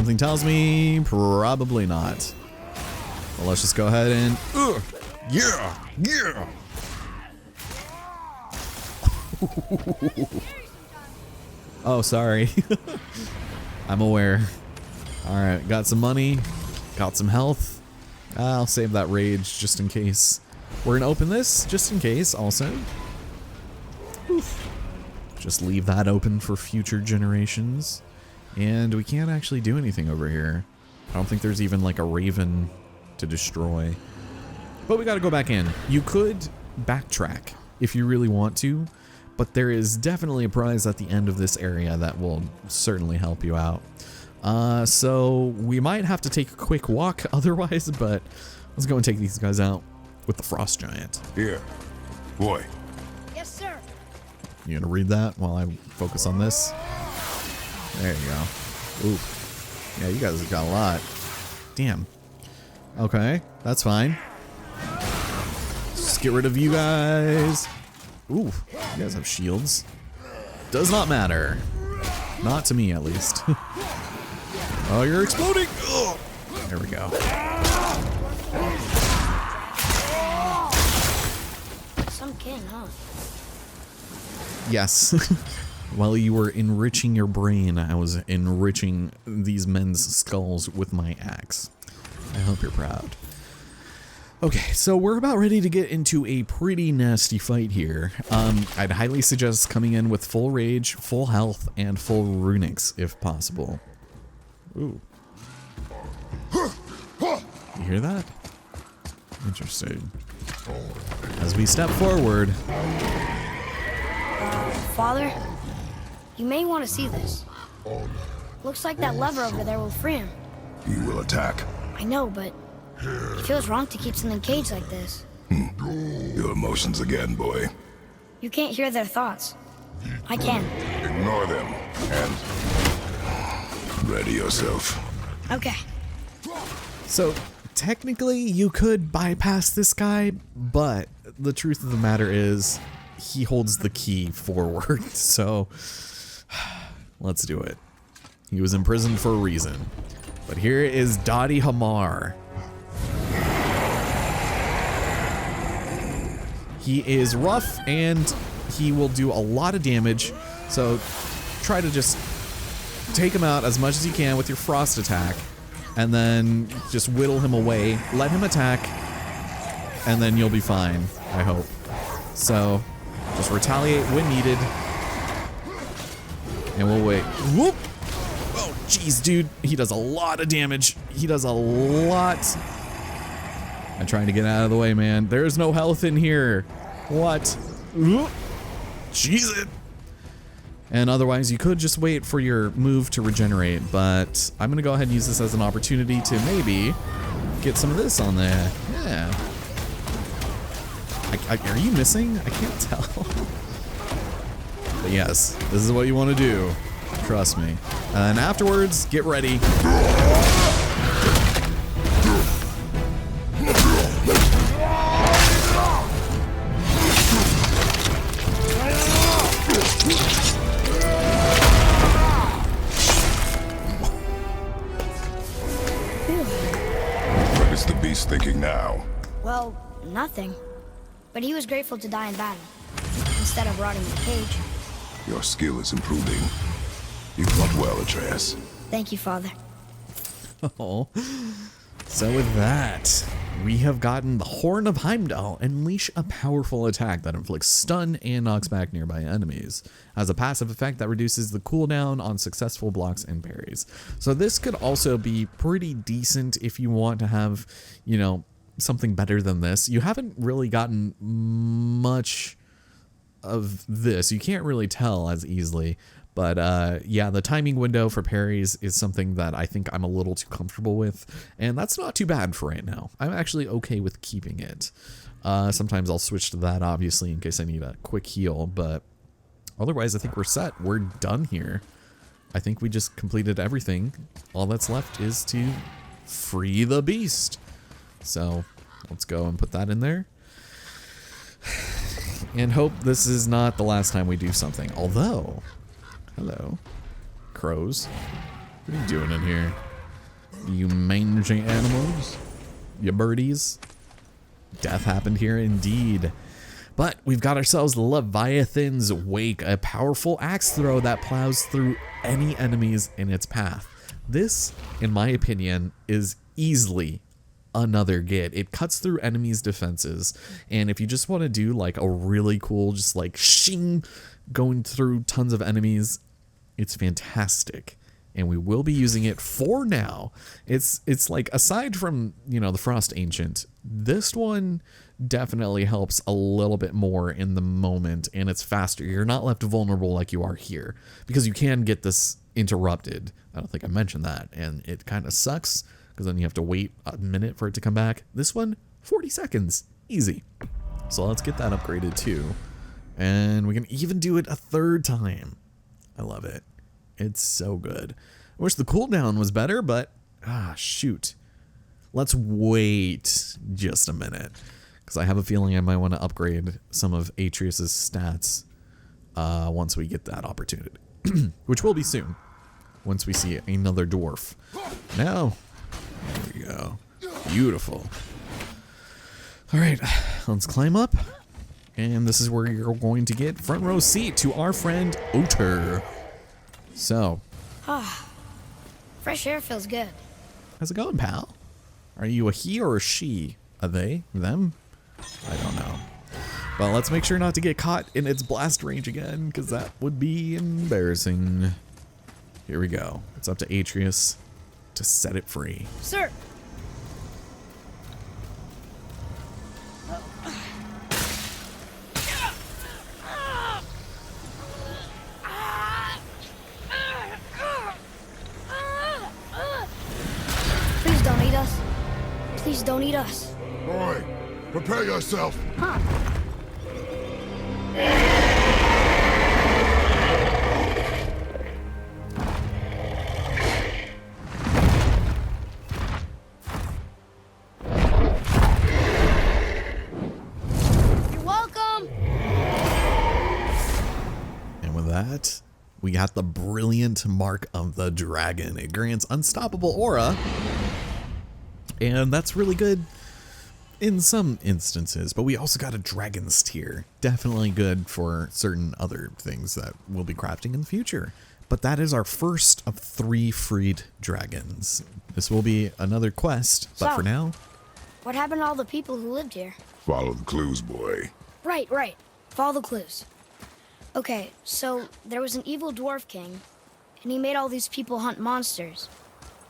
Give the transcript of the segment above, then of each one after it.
Something tells me probably not. Well, let's just go ahead and... yeah! Yeah! Oh, sorry. I'm aware. Alright, got some money. Got some health. I'll save that rage just in case. We're gonna open this just in case also. Oof. Just leave that open for future generations. And we can't actually do anything over here. I don't think there's even like a raven to destroy. But we gotta go back in. You could backtrack if you really want to, but there is definitely a prize at the end of this area that will certainly help you out. So we might have to take a quick walk otherwise, but let's go and take these guys out with the frost giant. Here, boy. Yes, sir. You gonna read that while I focus on this? There you go. Ooh. Yeah, you guys have got a lot. Damn. Okay, that's fine. Just get rid of you guys. Ooh, you guys have shields. Does not matter. Not to me, at least. Oh, you're exploding! Ugh. There we go. Some king, huh? Yes. While you were enriching your brain, I was enriching these men's skulls with my axe. I hope you're proud. Okay, so we're about ready to get into a pretty nasty fight here. I'd highly suggest coming in with full rage, full health, and full runics if possible. Ooh. You hear that? Interesting. As we step forward. Father, you may want to see this. Looks like that lever over there will free him. He will attack. I know, but it feels wrong to keep something caged like this. Your emotions again, boy. You can't hear their thoughts. I can. Ignore them and ready yourself. Okay. So, technically, you could bypass this guy, but the truth of the matter is, he holds the key forward, so let's do it. He was imprisoned for a reason. But here is Dadi Hamar. He is rough and he will do a lot of damage, so try to just take him out as much as you can with your frost attack, and then just whittle him away, let him attack, and then you'll be fine, I hope. So, just retaliate when needed, and we'll wait. Whoop! Oh, jeez, dude. He does a lot of damage. He does a lot. I'm trying to get out of the way, man. There's no health in here. What? Whoop! Jeez it. And otherwise, you could just wait for your move to regenerate, but I'm going to go ahead and use this as an opportunity to maybe get some of this on there. Yeah. Are you missing? I can't tell. But yes, this is what you want to do. Trust me. And afterwards, get ready. What is the beast thinking now? Well, nothing. But he was grateful to die in battle, instead of rotting in a cage. Your skill is improving. You fought well, Atreus. Thank you, Father. Oh. So with that, we have gotten the Horn of Heimdall. Unleash a powerful attack that inflicts stun and knocks back nearby enemies. Has a passive effect that reduces the cooldown on successful blocks and parries. So this could also be pretty decent if you want to have, you know, something better than this. You haven't really gotten much of this. You can't really tell as easily. But yeah, the timing window for parries is something that I think I'm a little too comfortable with, and that's not too bad for right now. I'm actually okay with keeping it. Sometimes I'll switch to that, obviously, in case I need a quick heal, but otherwise I think we're set. We're done here. I think we just completed everything. All that's left is to free the beast. So let's go and put that in there. And hope this is not the last time we do something, although... Hello. Crows. What are you doing in here? You mangy animals. You birdies. Death happened here indeed. But we've got ourselves Leviathan's Wake, a powerful axe throw that plows through any enemies in its path. This, in my opinion, is easily another get. It cuts through enemies' defenses, and if you just want to do like a really cool, just like shing, going through tons of enemies, it's fantastic. And we will be using it for now. It's like, aside from, you know, the Frost Ancient, this one definitely helps a little bit more in the moment, and it's faster. You're not left vulnerable like you are here, because you can get this interrupted. I don't think I mentioned that, and it kind of sucks, because then you have to wait a minute for it to come back. This one, 40 seconds, easy. So let's get that upgraded too. And we can even do it a third time. I love it. It's so good. I wish the cooldown was better, but shoot. Let's wait just a minute, because I have a feeling I might want to upgrade some of Atreus's stats once we get that opportunity, which will be soon, once we see another dwarf. Now, there we go. Beautiful. All right, let's climb up, and this is where you're going to get front row seat to our friend Otr. So, Fresh air feels good. how's it going, pal? Are you a he or a she? A they? Them? I don't know. But let's make sure not to get caught in its blast range again, because that would be embarrassing. Here we go. It's up to Atreus to set it free. Sir! Please don't eat us. Please don't eat us. Boy, prepare yourself. Huh. You're welcome. And with that, we got the brilliant Mark of the Dragon. It grants unstoppable aura, and that's really good in some instances, but we also got a Dragon's Tear. Definitely good for certain other things that we'll be crafting in the future. But that is our first of 3 freed dragons. This will be another quest, but So, for now, What happened to all the people who lived here? Follow the clues, boy. Right. Follow the clues. Okay, so there was an evil dwarf king, and he made all these people hunt monsters.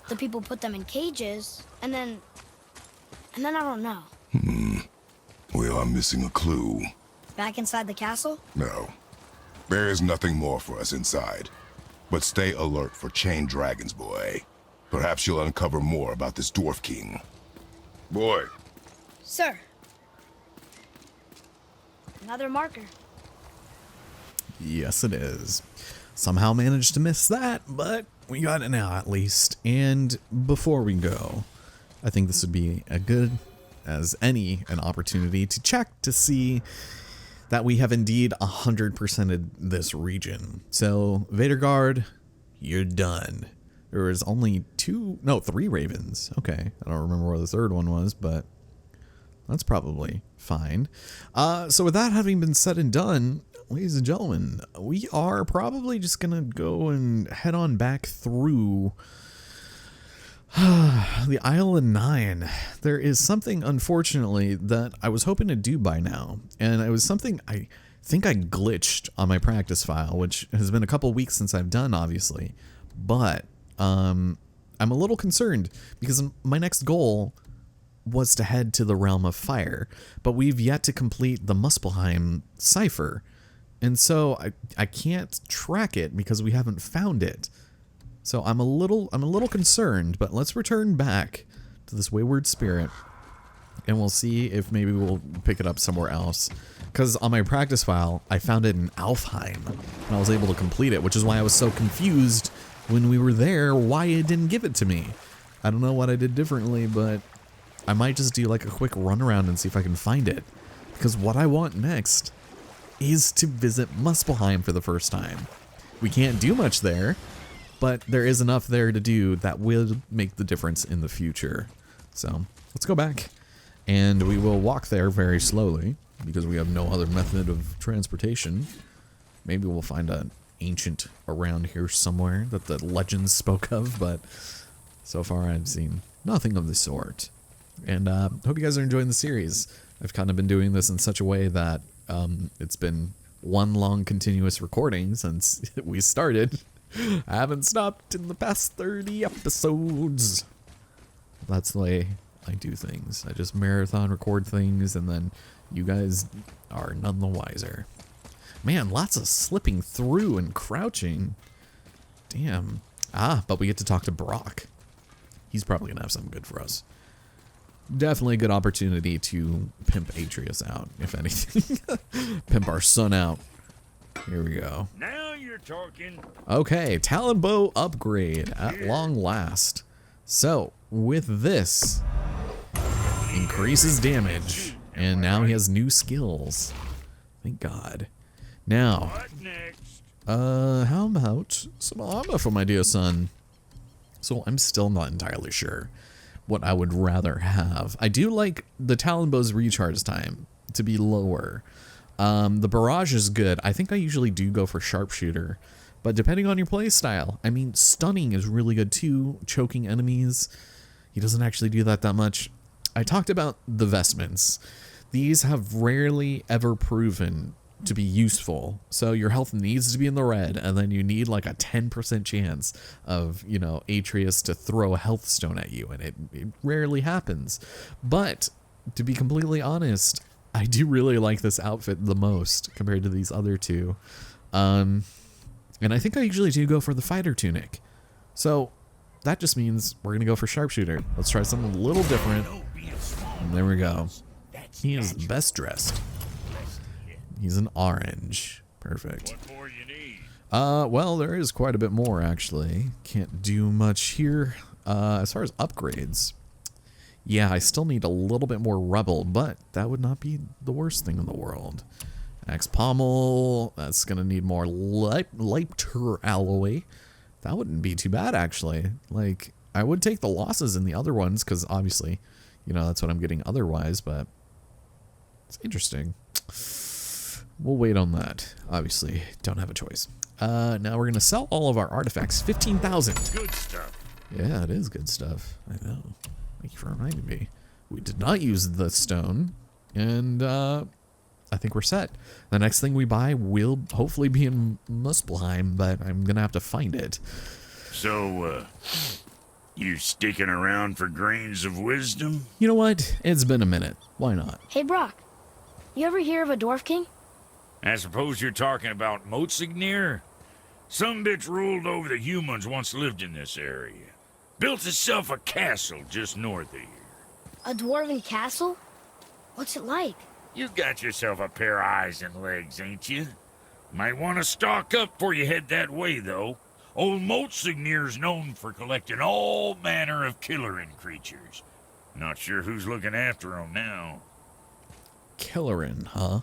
The people put them in cages, and then I don't know. We are missing a clue. Back inside the castle? No. There is nothing more for us inside. But stay alert for chained dragons, boy. Perhaps you'll uncover more about this dwarf king. Boy. Sir. Another marker. yes it is. Somehow managed to miss that, but we got it now at least. And before we go, I think this would be a good as an opportunity to check to see that we have indeed 100%ed this region. So Vadergard, you're done. There was only 3 ravens. Okay, I don't remember where the third one was, but that's probably fine. So with that having been said and done, ladies and gentlemen, we are probably just gonna go and head on back through the Isle of Nine. There is something, unfortunately, that I was hoping to do by now, and it was something I think I glitched on my practice file, which has been a couple weeks since I've done, obviously, but I'm a little concerned because my next goal was to head to the Realm of Fire, but we've yet to complete the Muspelheim Cipher, and so I can't track it because we haven't found it. So I'm a little concerned, but let's return back to this wayward spirit, and we'll see if maybe we'll pick it up somewhere else. Because on my practice file, I found it in Alfheim, and I was able to complete it, which is why I was so confused when we were there, why it didn't give it to me. I don't know what I did differently, but I might just do like a quick run around and see if I can find it. Because what I want next is to visit Muspelheim for the first time. We can't do much there, but there is enough there to do that will make the difference in the future. So let's go back, and we will walk there very slowly because we have no other method of transportation. Maybe we'll find an ancient around here somewhere that the legends spoke of, but so far I've seen nothing of the sort. And hope you guys are enjoying the series. I've kind of been doing this in such a way that it's been one long continuous recording since we started. I haven't stopped in the past 30 episodes. That's the way I do things. I just marathon record things, and then you guys are none the wiser. Man, lots of slipping through and crouching. Damn. But we get to talk to Brock. He's probably going to have something good for us. Definitely a good opportunity to pimp Atreus out, if anything. Pimp our son out. Here we go. Now you're talking. Okay, Talon Bow upgrade at long last. So, with this, increases damage, and now he has new skills. Thank God. Now, What next? how about some armor for my dear son? So I'm still not entirely sure what I would rather have. I do like the Talon Bow's recharge time to be lower. The barrage is good. I think I usually do go for sharpshooter, but depending on your play style, I mean, stunning is really good too. Choking enemies, he doesn't actually do that much. I talked about the vestments. These have rarely ever proven to be useful. So your health needs to be in the red, and then you need like a 10% chance of, you know, Atreus to throw a health stone at you, and it rarely happens. But to be completely honest, I do really like this outfit the most compared to these other two. And I think I usually do go for the fighter tunic. So that just means we're gonna go for sharpshooter. Let's try something a little different. And there we go. He is best dressed. He's an orange. Perfect. What more you need? Well, there is quite a bit more, actually. Can't do much here. As far as upgrades, yeah, I still need a little bit more rubble, but that would not be the worst thing in the world. Axe pommel, that's gonna need more lighter alloy. That wouldn't be too bad, actually. Like, I would take the losses in the other ones, because obviously, you know, that's what I'm getting otherwise, but it's interesting. We'll wait on that. Obviously, don't have a choice. Now we're going to sell all of our artifacts. 15,000. Good stuff. Yeah, it is good stuff. I know. Thank you for reminding me. We did not use the stone, and I think we're set. The next thing we buy will hopefully be in Muspelheim, but I'm going to have to find it. So, you sticking around for grains of wisdom? You know what? It's been a minute. Why not? Hey, Brock, you ever hear of a Dwarf King? I suppose you're talking about Motsignir? Some bitch ruled over the humans once lived in this area. Built itself a castle just north of here. A Dwarven castle? What's it like? You got yourself a pair of eyes and legs, ain't you? Might want to stock up before you head that way, though. Old Motsignir's known for collecting all manner of killerin creatures. Not sure who's looking after 'em now. Killerin, huh?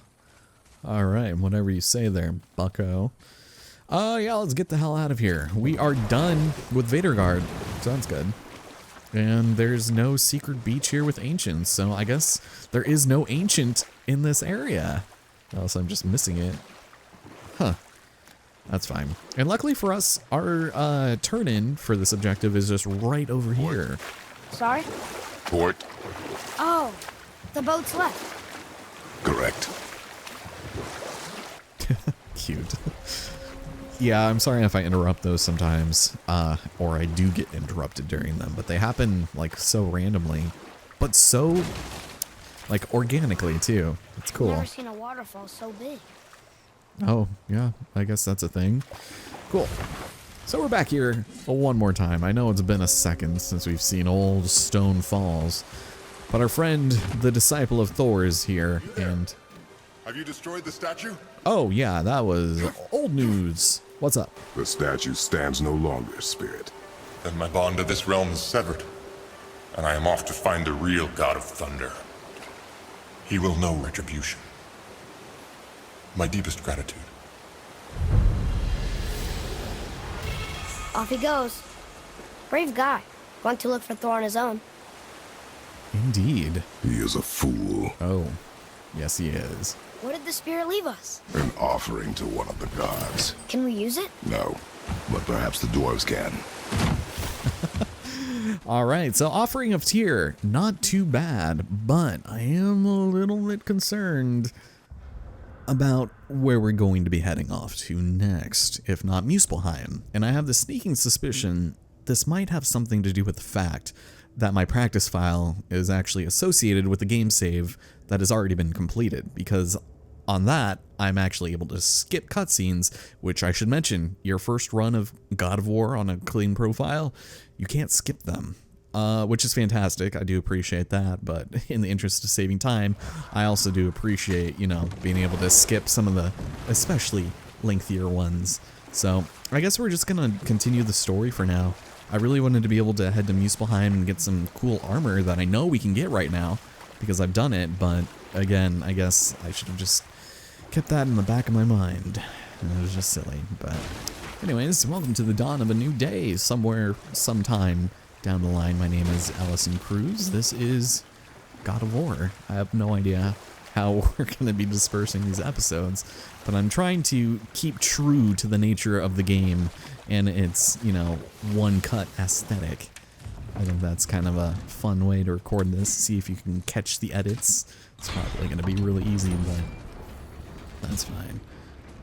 Alright, whatever you say there, bucko. Yeah, let's get the hell out of here. We are done with Vadergard. Sounds good. And there's no secret beach here with ancients, so I guess there is no ancient in this area. Else I'm just missing it. Huh. That's fine. And luckily for us, our turn-in for this objective is just right over here. Sorry? Port? Oh, the boat's left. Correct. Cute. Yeah, I'm sorry if I interrupt those sometimes, or I do get interrupted during them, but they happen, like, so randomly, but so, like, organically, too. It's cool. Never seen a waterfall so big. Oh, yeah, I guess that's a thing. Cool. So we're back here one more time. I know it's been a second since we've seen old stone falls, but our friend, the disciple of Thor, is here, and... Have you destroyed the statue? Oh, yeah, that was old news. What's up? The statue stands no longer, Spirit. Then my bond to this realm is severed, and I am off to find the real God of Thunder. He will know retribution. My deepest gratitude. Off he goes. Brave guy. Went to look for Thor on his own. Indeed. He is a fool. Oh, yes he is. What did the spirit leave us? An offering to one of the gods. Can we use it? No, but perhaps the dwarves can. All right, so offering of Tyr, not too bad, but I am a little bit concerned about where we're going to be heading off to next, if not Muspelheim. And I have the sneaking suspicion this might have something to do with the fact that my practice file is actually associated with the game save that has already been completed, because on that, I'm actually able to skip cutscenes, which I should mention, your first run of God of War on a clean profile, you can't skip them, which is fantastic. I do appreciate that, but in the interest of saving time, I also do appreciate, you know, being able to skip some of the especially lengthier ones. So I guess we're just gonna continue the story for now. I really wanted to be able to head to Muspelheim and get some cool armor that I know we can get right now because I've done it, but again, I guess I should have just kept that in the back of my mind. It was just silly, but anyways, welcome to the dawn of a new day somewhere, sometime down the line. My name is Allison Cruz. This is God of War. I have no idea how we're going to be dispersing these episodes, but I'm trying to keep true to the nature of the game and its, you know, one-cut aesthetic. I think that's kind of a fun way to record this, see if you can catch the edits. It's probably going to be really easy, but that's fine.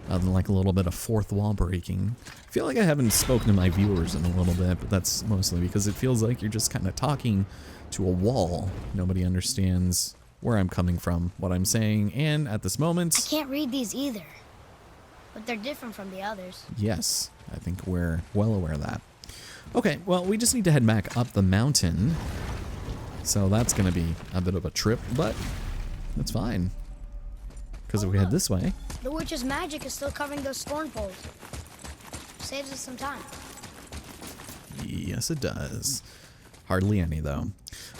Other than like a little bit of fourth wall breaking. I feel like I haven't spoken to my viewers in a little bit, but that's mostly because it feels like you're just kind of talking to a wall. Nobody understands where I'm coming from, what I'm saying, and at this moment... I can't read these either, but they're different from the others. Yes, I think we're well aware of that. Okay, well, we just need to head back up the mountain. So that's going to be a bit of a trip, but that's fine. Because if we head this way... The witch's magic is still covering those thorn poles. Saves us some time. Yes, it does. Hardly any, though.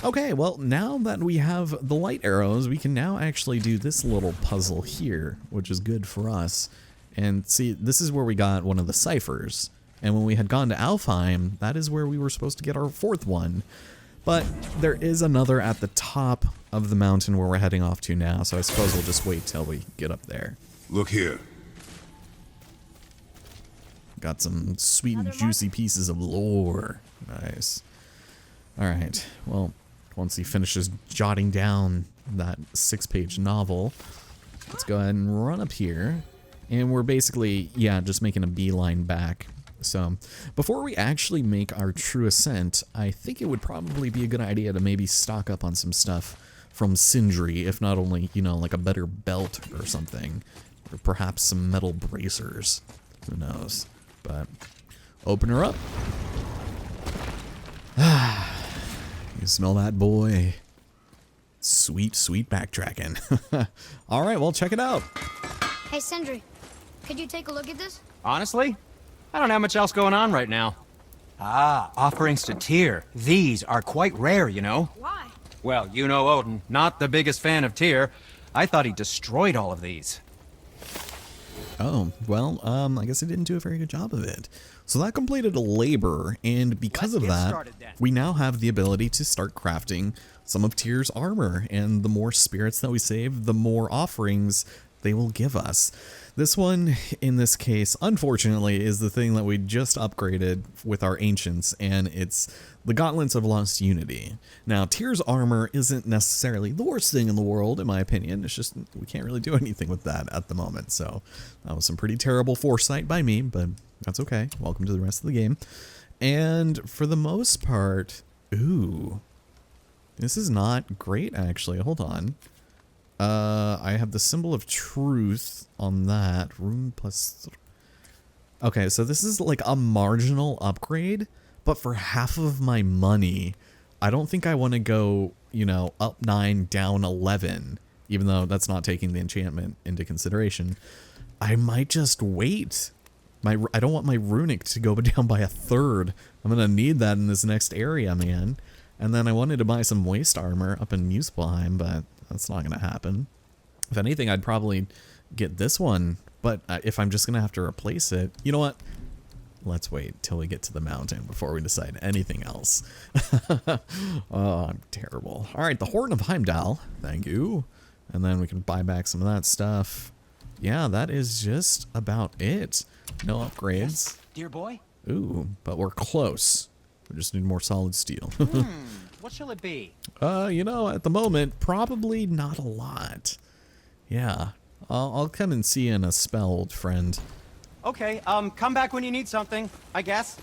Okay, well, now that we have the light arrows, we can now actually do this little puzzle here, which is good for us. And see, this is where we got one of the ciphers. And when we had gone to Alfheim, that is where we were supposed to get our fourth one. But there is another at the top of the mountain where we're heading off to now, so I suppose we'll just wait till we get up there. Look here. Got some sweet and juicy pieces of lore. Nice. Alright, well, once he finishes jotting down that 6-page novel, let's go ahead and run up here. And we're basically, yeah, just making a beeline back. So, before we actually make our true ascent, I think it would probably be a good idea to maybe stock up on some stuff from Sindri, if not only, you know, like a better belt or something, or perhaps some metal bracers. Who knows? But, open her up. You smell that, boy? Sweet, sweet backtracking. Alright, well, check it out. Hey, Sindri, could you take a look at this? Honestly, I don't have much else going on right now. Ah, offerings to Tyr. These are quite rare, you know. Why? Well, you know Odin, not the biggest fan of Tyr. I thought he destroyed all of these. Oh, well, I guess he didn't do a very good job of it. So that completed a labor, and because of that, we now have the ability to start crafting some of Tyr's armor, and the more spirits that we save, the more offerings they will give us. This one, in this case, unfortunately, is the thing that we just upgraded with our ancients, and it's the Gauntlets of Lost Unity. Now, Tyr's armor isn't necessarily the worst thing in the world, in my opinion. It's just, we can't really do anything with that at the moment, so that was some pretty terrible foresight by me, but that's okay. Welcome to the rest of the game. And for the most part, ooh, this is not great, actually. Hold on. I have the symbol of truth on that. Rune plus... Okay, so this is like a marginal upgrade, but for half of my money, I don't think I want to go, you know, up 9, down 11, even though that's not taking the enchantment into consideration. I might just wait. I don't want my runic to go down by 1/3. I'm going to need that in this next area, man. And then I wanted to buy some waist armor up in Muspelheim, but that's not going to happen. If anything, I'd probably get this one, but if I'm just going to have to replace it, you know what? let's wait till we get to the mountain before we decide anything else. Oh, I'm terrible. All right, the Horn of Heimdall. Thank you. And then we can buy back some of that stuff. Yeah, that is just about it. No upgrades. Yes, dear boy? Ooh, but we're close. We just need more solid steel. What shall it be? You know, at the moment, probably not a lot. Yeah, I'll come and see you in a spell, old friend. Okay, come back when you need something, I guess.